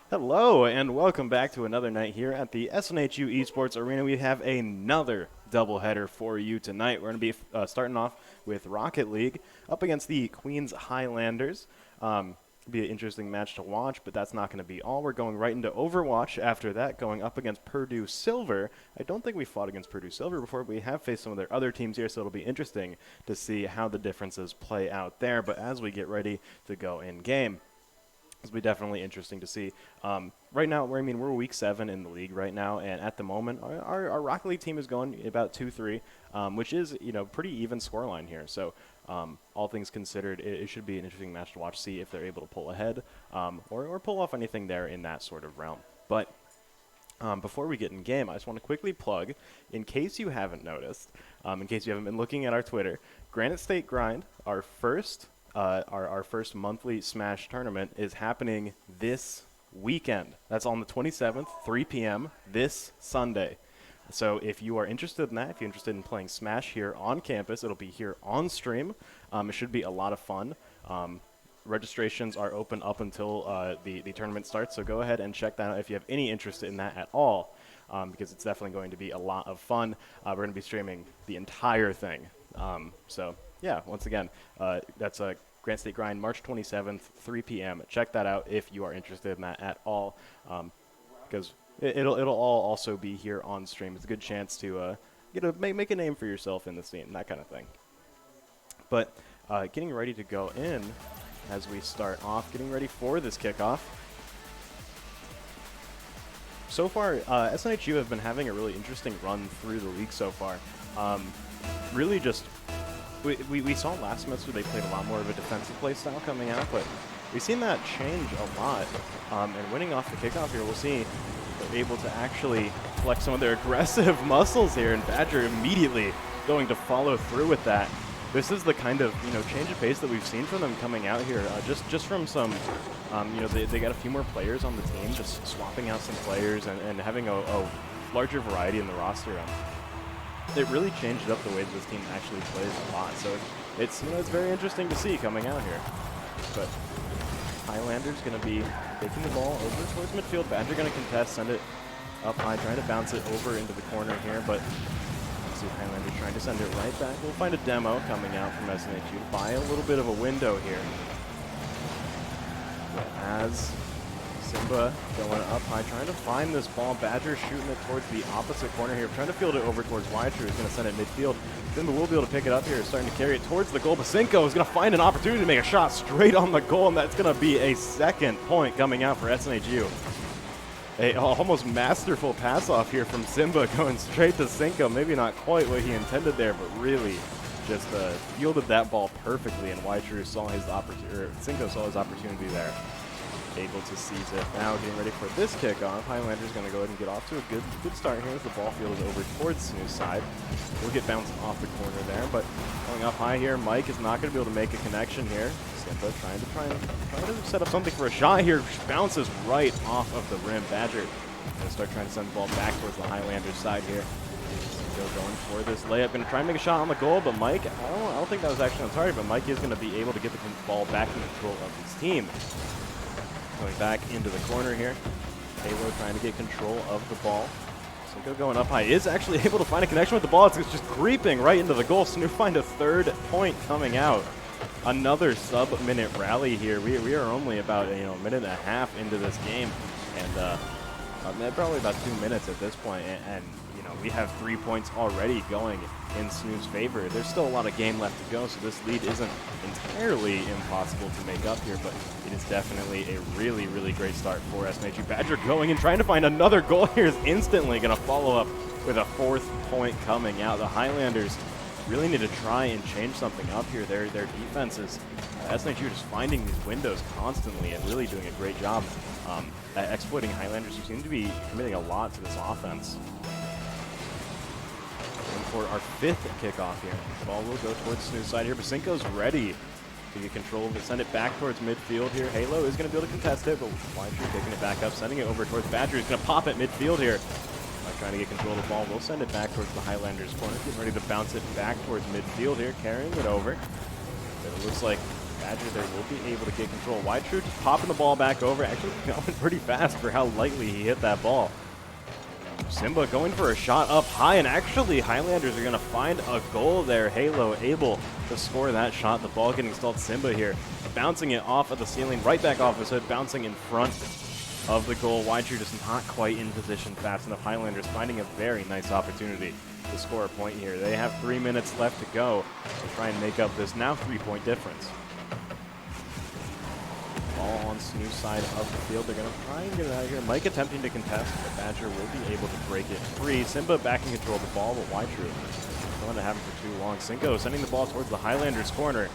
Hello and welcome back to another night here at the SNHU Esports Arena. We have another doubleheader for you tonight. We're going to be starting off with Rocket League up against the Queens Highlanders. Be an interesting match to watch, but that's not going to be all. We're going right into Overwatch after that, going up against Purdue Silver. I don't think we fought against Purdue Silver before, but we have faced some of their other teams here, so it'll be interesting to see how the differences play out there. But as we get ready to go in game, it'll be definitely interesting to see. Right now, we're week 7 in the league right now, and at the moment, our Rocket League team is going about 2-3, which is pretty even scoreline here. So, all things considered, it should be an interesting match to watch. See if they're able to pull ahead, or pull off anything there in that sort of realm. But before we get in game, I just want to quickly plug, in case you haven't noticed, in case you haven't been looking at our Twitter, Granite State Grind, our first monthly Smash tournament is happening this weekend. That's on the 27th, 3 p.m. this Sunday. So if you are interested in that, if you're interested in playing Smash here on campus, it'll be here on stream. It should be a lot of fun. Registrations are open up until the tournament starts, so go ahead and check that out if you have any interest in that at all, because it's definitely going to be a lot of fun. We're going to be streaming the entire thing. So yeah, once again, that's a Granite State Grind, March 27th, 3 p.m. Check that out if you are interested in that at all, because it'll all also be here on stream. It's a good chance to make a name for yourself in the scene, that kind of thing. But getting ready to go in as we start off, getting ready for this kickoff. So far, SNHU have been having a really interesting run through the league so far. Really just... We saw last semester they played a lot more of a defensive play style coming out, but we've seen that change a lot. And winning off the kickoff here, we'll see they're able to actually flex some of their aggressive muscles here, and Badger immediately going to follow through with that. This is the kind of change of pace that we've seen from them coming out here. Just from some, they got a few more players on the team, just swapping out some players and having a larger variety in the roster. It really changed up the way that this team actually plays a lot. So it's it's very interesting to see coming out here. But Highlanders going to be taking the ball over towards midfield. Badger going to contest, send it up high, trying to bounce it over into the corner here. But let's see, Highlanders trying to send it right back. We'll find a demo coming out from SNHU to buy a little bit of a window here. But as Simba going up high, trying to find this ball. Badger shooting it towards the opposite corner here, trying to field it over towards Wyatt, who's going to send it midfield. Simba will be able to pick it up here, starting to carry it towards the goal. Basinko is going to find an opportunity to make a shot straight on the goal, and that's going to be a second point coming out for SNHU. A almost masterful pass off here from Simba going straight to Cinco. Maybe not quite what he intended there, but really just fielded that ball perfectly, and Wyatt saw his opportunity, Cinco saw his opportunity there. Able to seize it. Now getting ready for this kickoff. Highlanders going to go ahead and get off to a good start here as the ball fielded over towards Snoo's side. We'll get bounced off the corner there, but going up high here, Mike is not going to be able to make a connection here. Simba trying to set up something for a shot here. Bounces right off of the rim. Badger going to start trying to send the ball back towards the Highlanders side here. Still going for this layup. Going to try and make a shot on the goal, but Mike, I don't think that was actually on target, but Mike is going to be able to get the ball back in control of his team. Going back into the corner here. Halo trying to get control of the ball. Cinco going up high is actually able to find a connection with the ball. It's just creeping right into the goal. Snoo find a third point coming out. Another sub-minute rally here. We are only about a minute and a half into this game, and probably about 2 minutes at this point. And we have 3 points already going in Snoo's favor. There's still a lot of game left to go, so this lead isn't entirely impossible to make up here, but it is definitely a really, really great start for SNHU. Badger going and trying to find another goal here is instantly going to follow up with a 4th point coming out. The Highlanders really need to try and change something up here. Their defense is, SNHU just finding these windows constantly and really doing a great job at exploiting Highlanders, who seem to be committing a lot to this offense. For our 5th kickoff here. The ball will go towards Snoo's side here. Basinko's ready to get control of it. Send it back towards midfield here. Halo is going to be able to contest it, but Wyatt picking it back up, sending it over towards Badger. He's going to pop at midfield here. Trying to get control of the ball. We'll send it back towards the Highlanders corner. Getting ready to bounce it back towards midfield here. Carrying it over. But it looks like Badger there will be able to get control. Wide True just popping the ball back over. Actually going pretty fast for how lightly he hit that ball. Simba going for a shot up high, and actually Highlanders are going to find a goal there. Halo able to score that shot. The ball getting stalled. Simba here bouncing it off of the ceiling, right back off his hood, bouncing in front of the goal. Wide True just not quite in position fast enough. Highlanders finding a very nice opportunity to score a point here. They have 3 minutes left to go to try and make up this now 3-point difference. Ball on SNHU's side of the field. They're going to try and get it out of here. Mike attempting to contest, but Badger will be able to break it free. Simba back in control of the ball, but Wide True don't want to have him for too long. Cinco sending the ball towards the Highlanders corner.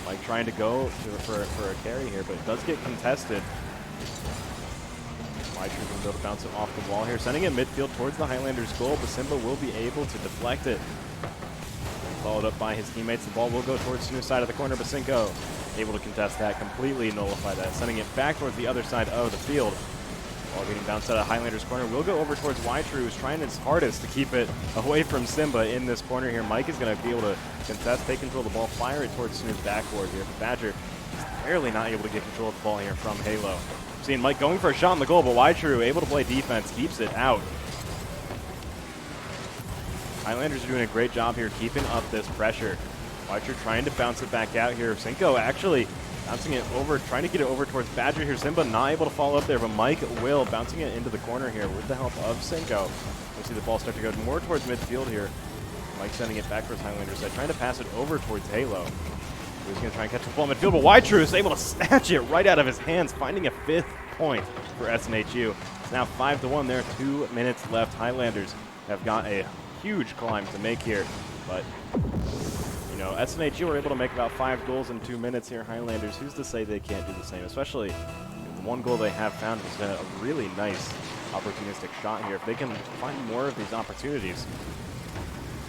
Mike trying to go for a carry here, but it does get contested. Wide True going to be able to bounce it off the wall here, sending it midfield towards the Highlanders goal, but Simba will be able to deflect it. Followed up by his teammates. The ball will go towards SNHU's side of the corner, but Cinco able to contest that, completely nullify that, sending it back towards the other side of the field. Ball getting bounced out of Highlanders corner. Will go over towards Wide True, who's trying his hardest to keep it away from Simba in this corner here. Mike is going to be able to contest, take control of the ball, fire it towards SNHU's backboard here. But Badger is barely not able to get control of the ball here from Halo. Seeing Mike going for a shot on the goal, but Wide True able to play defense, keeps it out. Highlanders are doing a great job here keeping up this pressure. Wide True trying to bounce it back out here. Cinco actually bouncing it over, trying to get it over towards Badger here. Simba not able to follow up there, but Mike will bouncing it into the corner here with the help of Cinco. We'll see the ball start to go more towards midfield here. Mike sending it back towards Highlanders side, trying to pass it over towards Halo. He's going to try and catch the ball midfield, but Wide True is able to snatch it right out of his hands, finding a 5th point for SNHU. It's now 5-1. There are 2 minutes left. Highlanders have got a huge climb to make here, but you know, SNHU were able to make about 5 goals in 2 minutes here. Highlanders, who's to say they can't do the same? Especially the one goal they have found was a really nice opportunistic shot here. If they can find more of these opportunities,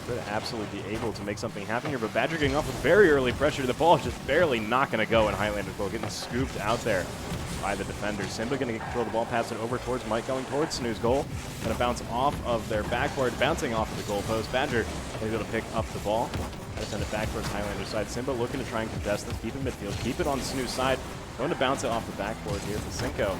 could absolutely be able to make something happen here. But Badger getting off with very early pressure. The ball is just barely not going to go in Highlanders goal, getting scooped out there by the defenders. Simba going to get control of the ball, pass it over towards Mike, going towards SNHU's goal. Going to bounce off of their backboard, bouncing off of the goal post. Badger able to pick up the ball. Going to send it back towards Highlanders side. Simba looking to try and contest this, keep it midfield, keep it on SNHU's side. Going to bounce it off the backboard here for Cinco.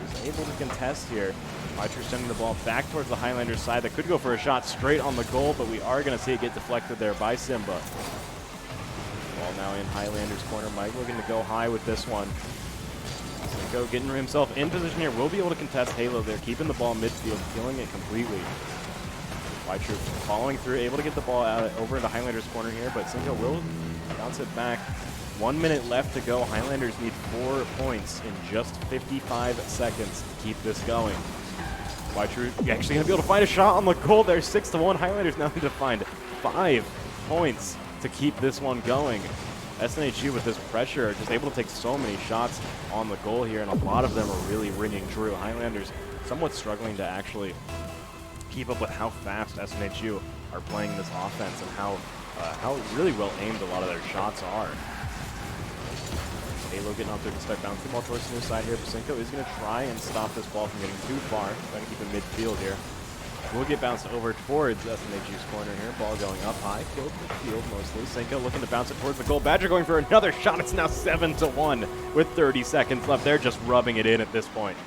He's able to contest here. Wide True sending the ball back towards the Highlanders side. That could go for a shot straight on the goal, but we are going to see it get deflected there by Simba. Ball now in Highlanders corner. Mike looking to go high with this one. Cinco getting himself in position here. Will be able to contest Halo there, keeping the ball midfield, killing it completely. Wide True following through, able to get the ball out over into Highlanders corner here, but Cinco will bounce it back. 1 minute left to go. Highlanders need 4 points in just 55 seconds to keep this going. Wide True actually going to be able to find a shot on the goal there. 6-1. Highlanders now need to find 5 points to keep this one going. SNHU with this pressure are just able to take so many shots on the goal here, and a lot of them are really ringing true. Highlanders somewhat struggling to actually keep up with how fast SNHU are playing this offense and how really well aimed a lot of their shots are. Halo getting up there to start bouncing the ball towards SNHU's side here. Cinco is going to try and stop this ball from getting too far. Trying to keep it midfield here. Will get bounced over towards SNHU's corner here. Ball going up high. Killed midfield mostly. Cinco looking to bounce it towards the goal. Badger going for another shot. It's now 7-1 with 30 seconds left. They're just rubbing it in at this point.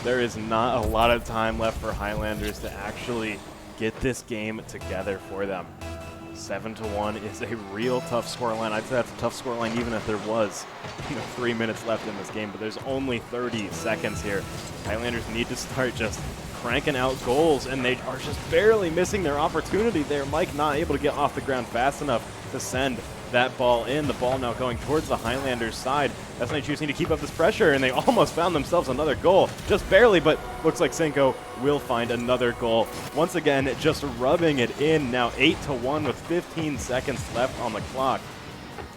There is not a lot of time left for Highlanders to actually get this game together for them. 7-1 is a real tough scoreline. I'd say that's a tough scoreline even if there was 3 minutes left in this game, but there's only 30 seconds here. Highlanders need to start just cranking out goals, and they are just barely missing their opportunity there. Mike not able to get off the ground fast enough to send that ball in. The ball now going towards the Highlanders side. SNHU need to keep up this pressure, and they almost found themselves another goal. Just barely, but looks like Cinco will find another goal. Once again, just rubbing it in. Now 8-1 with 15 seconds left on the clock.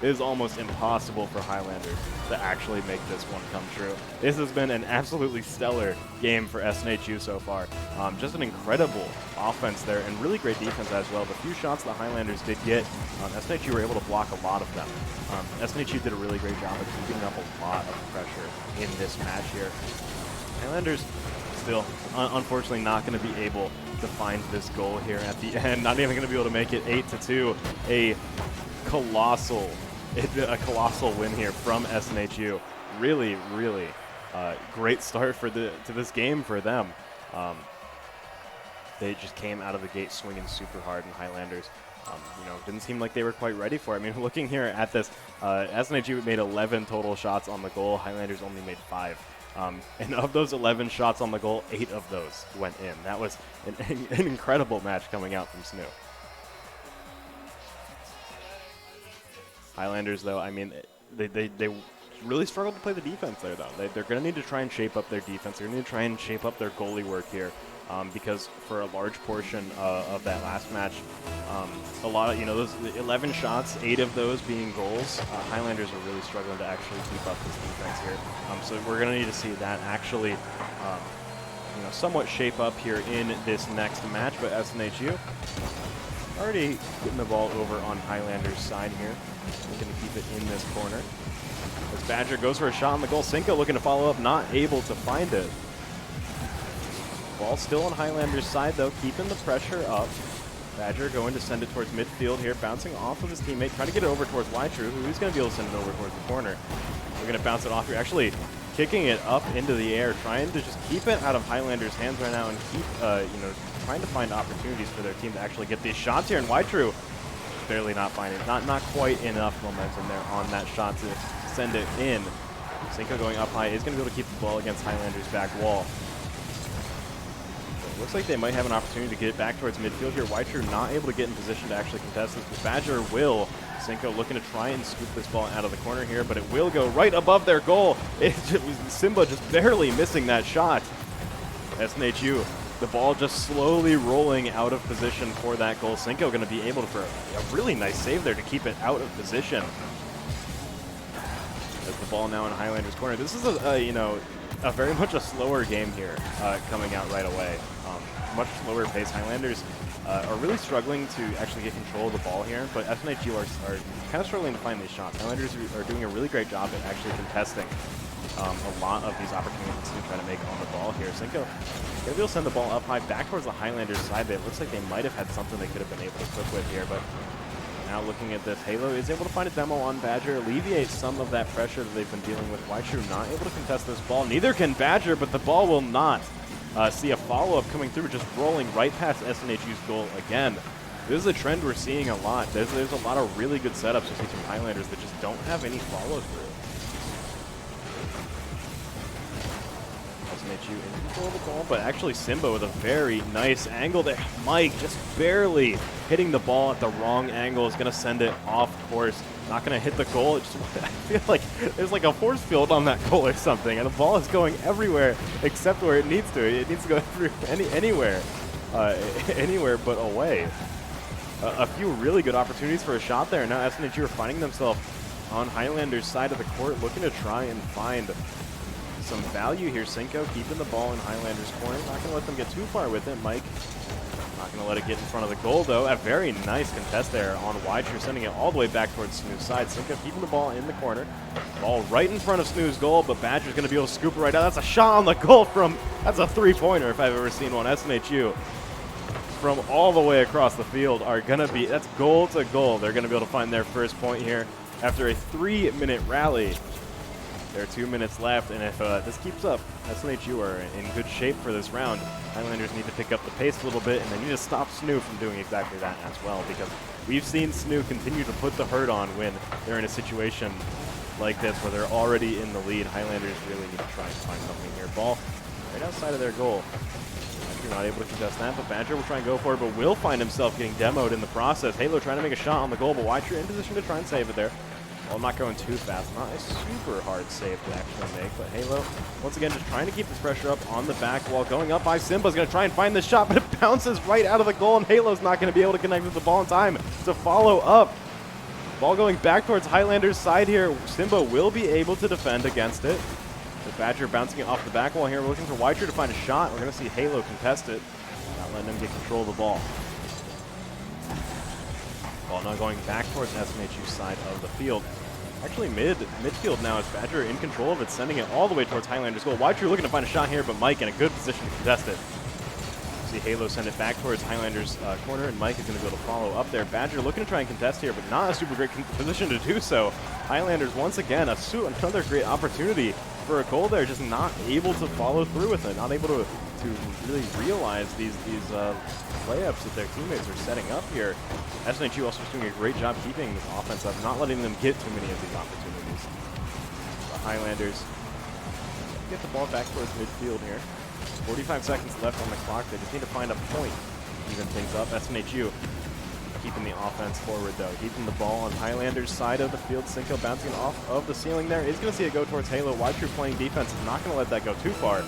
It is almost impossible for Highlanders to actually make this one come true. This has been an absolutely stellar game for SNHU so far. Just an incredible offense there and really great defense as well. The few shots the Highlanders did get, SNHU were able to block a lot of them. SNHU did a really great job of keeping up a lot of pressure in this match here. Highlanders still, unfortunately, not going to be able to find this goal here at the end. Not even going to be able to make it 8-2. A colossal win here from SNHU. Really, really great start to this game for them. They just came out of the gate swinging super hard, and Highlanders, didn't seem like they were quite ready for it. I mean, looking here at this, SNHU made 11 total shots on the goal. Highlanders only made 5. And of those 11 shots on the goal, 8 of those went in. That was an incredible match coming out from SNHU. Highlanders, though, I mean, they really struggled to play the defense there, though. They're going to need to try and shape up their defense. They're going to need to try and shape up their goalie work here. Because for a large portion of that last match, a lot of, those 11 shots, 8 of those being goals, Highlanders are really struggling to actually keep up this defense here. So we're going to need to see that actually, somewhat shape up here in this next match. But SNHU already getting the ball over on Highlanders' side here. Looking to keep it in this corner. As Badger goes for a shot on the goal, SNHU looking to follow up, not able to find it. Ball still on Highlanders' side, though, keeping the pressure up. Badger going to send it towards midfield here, bouncing off of his teammate, trying to get it over towards Wytrue, who's going to be able to send it over towards the corner. We're going to bounce it off here, actually kicking it up into the air, trying to just keep it out of Highlanders' hands right now and keep, trying to find opportunities for their team to actually get these shots here. And Wytrue barely not finding it, not quite enough momentum there on that shot to send it in. SNHU going up high is going to be able to keep the ball against Highlanders' back wall. Looks like they might have an opportunity to get it back towards midfield here. Wytrue not able to get in position to actually contest this, but Badger will. SNHU looking to try and scoop this ball out of the corner here, but it will go right above their goal. It was Simba just barely missing that shot. SNHU, the ball just slowly rolling out of position for that goal. SNHU going to be able to, for a really nice save there to keep it out of position. As the ball now in Highlanders' corner. This is a very much a slower game here coming out right away. Much slower pace. Highlanders are really struggling to actually get control of the ball here, but SNHU are kind of struggling to find these shots. Highlanders are doing a really great job at actually contesting a lot of these opportunities to try to make on the ball here. SNHU going to be able to send the ball up high back towards the Highlanders side. It looks like they might have had something they could have been able to cook with here, but now looking at this, Halo is able to find a demo on Badger, alleviate some of that pressure that they've been dealing with. Wytrue not able to contest this ball. Neither can Badger, but the ball will not see a follow-up coming through, just rolling right past SNHU's goal again. This is a trend we're seeing a lot. There's a lot of really good setups we see from Highlanders that just don't have any follow-through. SNHU in control of the ball, but actually Simba with a very nice angle there. Mike just barely hitting the ball at the wrong angle is going to send it off course. Not going to hit the goal. I feel like there's like a force field on that goal or something, and the ball is going everywhere except where it needs to. It needs to go anywhere but away. A few really good opportunities for a shot there. Now SNHU are finding themselves on Highlanders' side of the court, looking to try and find some value here. SNHU keeping the ball in Highlanders' corner. Not going to let them get too far with it. Mike not going to let it get in front of the goal, though. A very nice contest there on Wytrue, sending it all the way back towards SNHU's side. SNHU keeping the ball in the corner. Ball right in front of SNHU's goal, but Badger's going to be able to scoop it right out. That's a shot on the goal that's a three-pointer if I've ever seen one. SNHU from all the way across the field are going to be, that's goal to goal. They're going to be able to find their first point here after a 3-minute rally. There are 2 minutes left, and if this keeps up, SNHU are in good shape for this round. Highlanders need to pick up the pace a little bit, and they need to stop SNHU from doing exactly that as well, because we've seen SNHU continue to put the hurt on when they're in a situation like this where they're already in the lead. Highlanders really need to try and find something here. Ball right outside of their goal. Badger not able to contest that, but Badger will try and go for it, but will find himself getting demoed in the process. Halo trying to make a shot on the goal, but Wytrue in position to try and save it there. Well, I'm not going too fast. Not a super hard save to actually make, but Halo, once again, just trying to keep this pressure up on the back wall. Going up by Simba's going to try and find this shot, but it bounces right out of the goal, and Halo's not going to be able to connect with the ball in time to follow up. Ball going back towards Highlanders' side here. Simba will be able to defend against it. The Badger bouncing it off the back wall here. We're looking for Wytrue to find a shot. We're going to see Halo contest it. Not letting him get control of the ball. Ball now going back towards SNHU's side of the field. Actually midfield now as Badger in control of it, sending it all the way towards Highlanders' goal. Wytrue looking to find a shot here, but Mike in a good position to contest it. See Halo send it back towards Highlanders corner, and Mike is going to be able to follow up there. Badger looking to try and contest here, but not a super great position to do so. Highlanders once again, another great opportunity for a goal there, just not able to follow through with it, not able to really realize these layups that their teammates are setting up here. SNHU also doing a great job keeping this offense up, not letting them get too many of these opportunities. The Highlanders get the ball back towards midfield here. 45 seconds left on the clock. They just need to find a point to even things up. SNHU keeping the offense forward, though. Keeping the ball on Highlanders' side of the field. Cinco bouncing off of the ceiling there. Is going to see it go towards Halo. Ytrue playing defense is not going to let that go too far.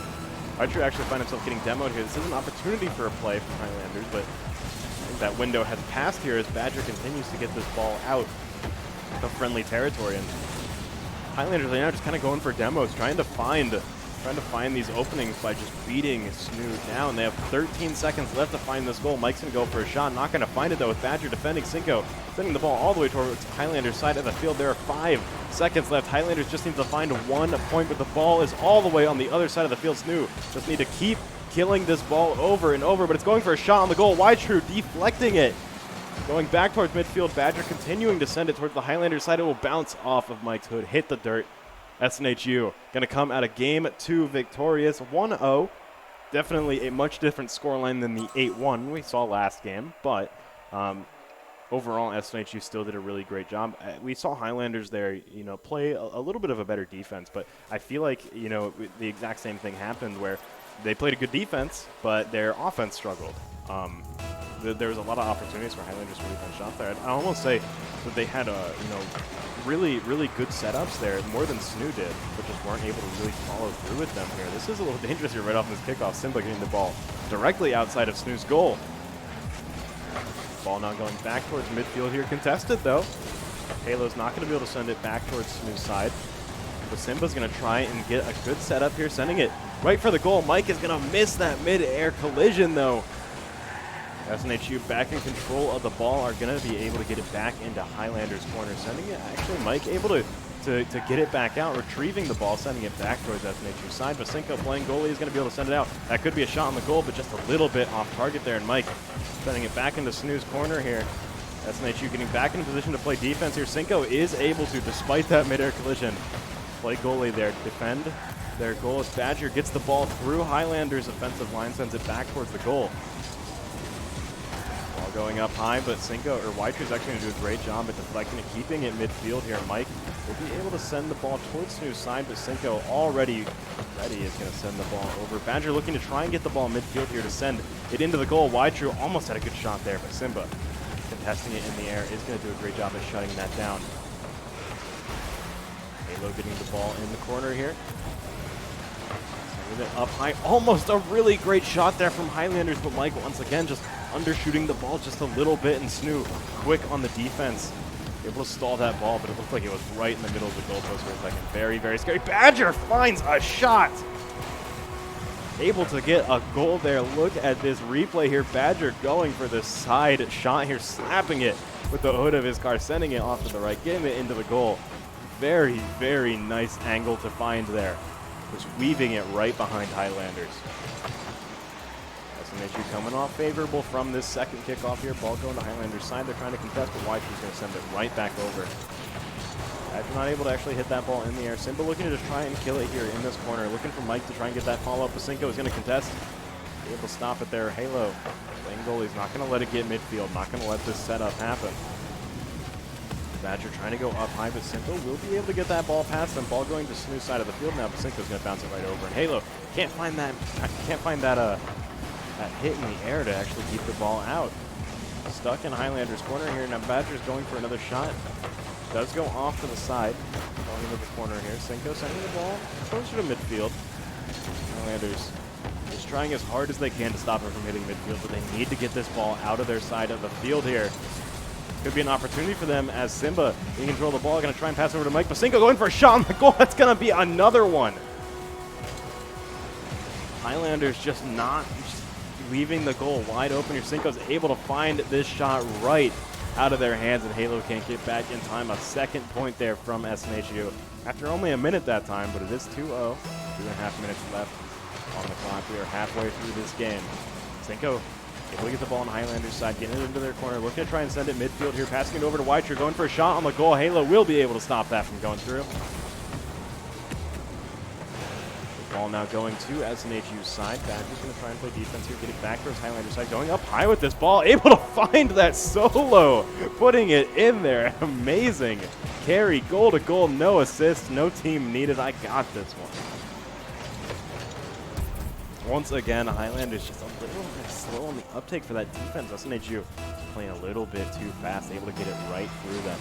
Ytrue actually find himself getting demoed here. This is an opportunity for a play from Highlanders, but I think that window has passed here as Badger continues to get this ball out of friendly territory. And Highlanders are now just kind of going for demos, trying to find these openings by just beating SNHU down. They have 13 seconds left to find this goal. Mike's going to go for a shot. Not going to find it, though, with Badger defending. Cinco sending the ball all the way towards Highlanders' side of the field. There are 5 seconds left. Highlanders just need to find 1 point, but the ball is all the way on the other side of the field. SNHU just need to keep killing this ball over and over, but it's going for a shot on the goal. Ytrue deflecting it. Going back towards midfield. Badger continuing to send it towards the Highlanders' side. It will bounce off of Mike's hood, hit the dirt. SNHU going to come out of Game 2 victorious, 1-0. Definitely a much different scoreline than the 8-1 we saw last game, but overall SNHU still did a really great job. We saw Highlanders there, play a little bit of a better defense, but I feel like, the exact same thing happened where they played a good defense, but their offense struggled. There was a lot of opportunities for Highlanders to really find shots there. I almost say that they had really, really good setups there, more than SNHU did, but just weren't able to really follow through with them here. This is a little dangerous here right off this kickoff. Simba getting the ball directly outside of SNHU's goal. Ball now going back towards midfield here. Contested, though. Halo's not going to be able to send it back towards SNHU's side. But Simba's going to try and get a good setup here, sending it right for the goal. Mike is going to miss that mid-air collision, though. SNHU back in control of the ball, are going to be able to get it back into Highlanders' corner. Sending it, actually, Mike able to get it back out, retrieving the ball, sending it back towards SNHU's side. But Cinco playing goalie is going to be able to send it out. That could be a shot on the goal, but just a little bit off target there. And Mike sending it back into SNHU's corner here. SNHU getting back in position to play defense here. Cinco is able to, despite that mid-air collision, play goalie there, defend their goal as Badger gets the ball through Highlanders' offensive line, sends it back towards the goal. Ball going up high, but Cinco, or Ytrue's actually going to do a great job at deflecting and keeping it midfield here. Mike will be able to send the ball towards SNHU's side, but Cinco already ready is going to send the ball over. Badger looking to try and get the ball midfield here to send it into the goal. Ytrue almost had a good shot there, but Simba contesting it in the air is going to do a great job of shutting that down. Halo getting the ball in the corner here. Sending it up high. Almost a really great shot there from Highlanders, but Mike once again just undershooting the ball just a little bit, and SNHU quick on the defense. Able to stall that ball, but it looked like it was right in the middle of the goalpost for a second. Very, very scary. Badger finds a shot. Able to get a goal there. Look at this replay here. Badger going for the side shot here, slapping it with the hood of his car, sending it off to the right, getting it into the goal. Very, very nice angle to find there. Just weaving it right behind Highlanders. SNHU coming off favorable from this second kickoff here. Ball going to Highlanders' side. They're trying to contest, but Ytrue's going to send it right back over. Badger not able to actually hit that ball in the air. Simba looking to just try and kill it here in this corner. Looking for Mike to try and get that follow-up. Cinco is going to contest. Able to stop it there. Halo playing goalie's not going to let it get midfield. Not going to let this setup happen. Badger trying to go up high, but Cinco will be able to get that ball past them. Ball going to SNHU's side of the field now, but Cinco's going to bounce it right over. And Halo can't find that hit in the air to actually keep the ball out. Stuck in Highlanders' corner here. Now Badger's going for another shot. Does go off to the side. Going into the corner here. Cinco sending the ball closer to midfield. Highlanders just trying as hard as they can to stop it from hitting midfield, but they need to get this ball out of their side of the field here. Could be an opportunity for them as Simba in control of the ball. Going to try and pass over to Mike, but Cinco going for a shot on the goal. That's going to be another one. Highlanders just leaving the goal wide open here. Cinco's able to find this shot right out of their hands, and Halo can't get back in time. A second point there from SNHU after only a minute that time, but it is 2-0. 2.5 minutes left on the clock. We are halfway through this game. Cinco able to get the ball on Highlanders side, getting it into their corner, looking to try and send it midfield here, passing it over to Weicher, going for a shot on the goal. Halo will be able to stop that from going through. The ball now going to SNHU's side. Badger's going to try and play defense here, getting back towards Highlanders side, going up high with this ball, able to find that solo, putting it in there. Amazing carry, goal to goal, no assist, no team needed. I got this one. Once again, Highlanders just a little bit slow on the uptake for that defense. SNHU playing a little bit too fast, able to get it right through them.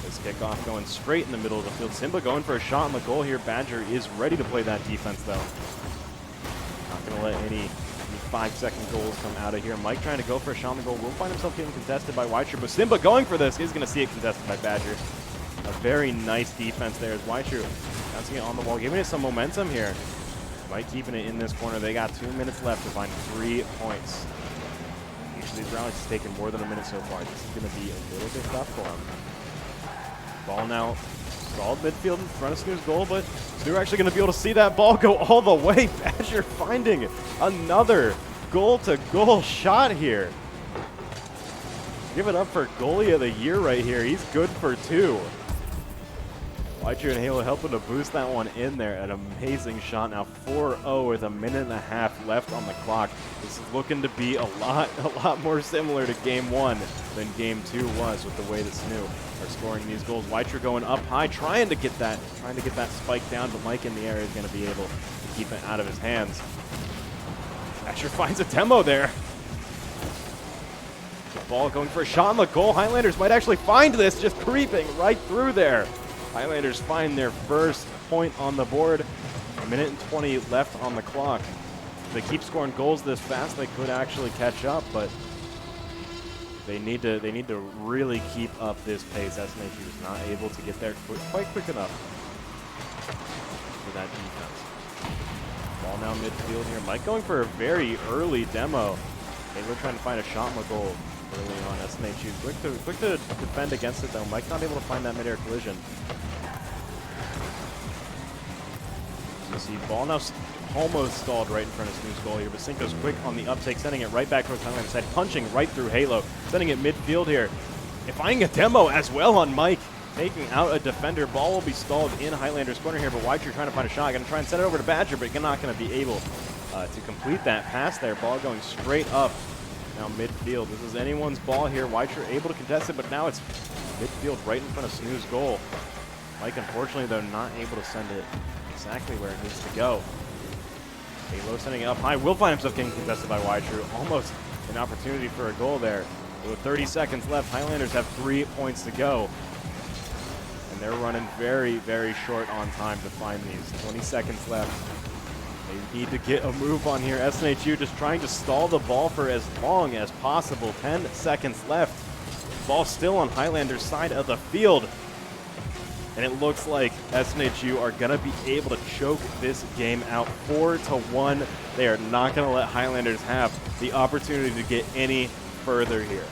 This kickoff going straight in the middle of the field. Simba going for a shot on the goal here. Badger is ready to play that defense, though. Not going to let any 5-second goals come out of here. Mike trying to go for a shot on the goal. Will find himself getting contested by Weicher, but Simba going for this is going to see it contested by Badger. A very nice defense there as Weicher bouncing it on the wall, giving it some momentum here. Mike keeping it in this corner. They got 2 minutes left to find 3 points. Each of these rallies has taken more than a minute so far. This is going to be a little bit tough for them. Ball now stalled midfield in front of Snoo's goal, but Snoo actually going to be able to see that ball go all the way. Badger finding another goal-to-goal shot here. Give it up for goalie of the year right here. He's good for 2. Weicher and Halo helping to boost that one in there. An amazing shot now. 4-0 with a minute and a half left on the clock. This is looking to be a lot more similar to game 1 than game 2 was with the way that Snoo are scoring these goals. Weicher going up high, trying to get that spike down, but Mike in the air is going to be able to keep it out of his hands. Asher finds a demo there. The ball going for a shot on the goal. Highlanders might actually find this, just creeping right through there. Highlanders find their first point on the board. A minute and 20 left on the clock. If they keep scoring goals this fast, they could actually catch up, but they need to really keep up this pace. SNHU is not able to get there quite quick enough for that defense. Ball now midfield here. Mike going for a very early demo. Halo trying to find a shot on the goal early on. SNHU quick to defend against it though. Mike not able to find that mid-air collision. You see ball now almost stalled right in front of Snoo's goal here, but Cinco's quick on the uptake, sending it right back towards Highlanders side, punching right through Halo, sending it midfield here. And finding a demo as well on Mike, taking out a defender. Ball will be stalled in Highlanders corner here, but Weicher trying to find a shot. Going to try and send it over to Badger, but not going to be able to complete that pass there. Ball going straight up now midfield. This is anyone's ball here. Weicher able to contest it, but now it's midfield right in front of Snoo's goal. Mike, unfortunately, though, not able to send it exactly where it needs to go. Halo sending it up high. Will find himself getting contested by Weicher. Almost an opportunity for a goal there. With 30 seconds left, Highlanders have 3 points to go. And they're running very, very short on time to find these. 20 seconds left. They need to get a move on here. SNHU just trying to stall the ball for as long as possible. 10 seconds left. Ball still on Highlanders' side of the field. And it looks like SNHU are going to be able to choke this game out 4-1. They are not going to let Highlanders have the opportunity to get any further here.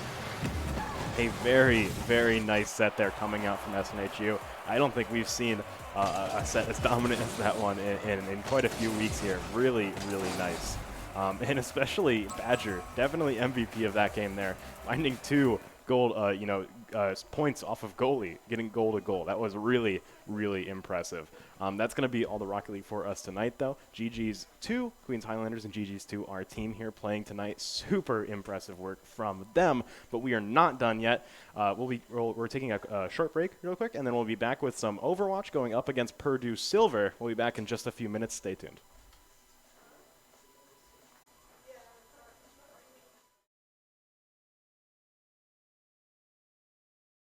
A very, very nice set there coming out from SNHU. I don't think we've seen a set as dominant as that one in quite a few weeks here. Really, really nice. And especially Badger, definitely MVP of that game there. Finding 2 goal, points off of goalie, getting goal to goal. That was really, really impressive. That's going to be all the Rocket League for us tonight, though. GG's to Queens Highlanders and GG's to our team here playing tonight. Super impressive work from them, but we are not done yet. We're taking a short break real quick, and then we'll be back with some Overwatch going up against Purdue Silver. We'll be back in just a few minutes. Stay tuned.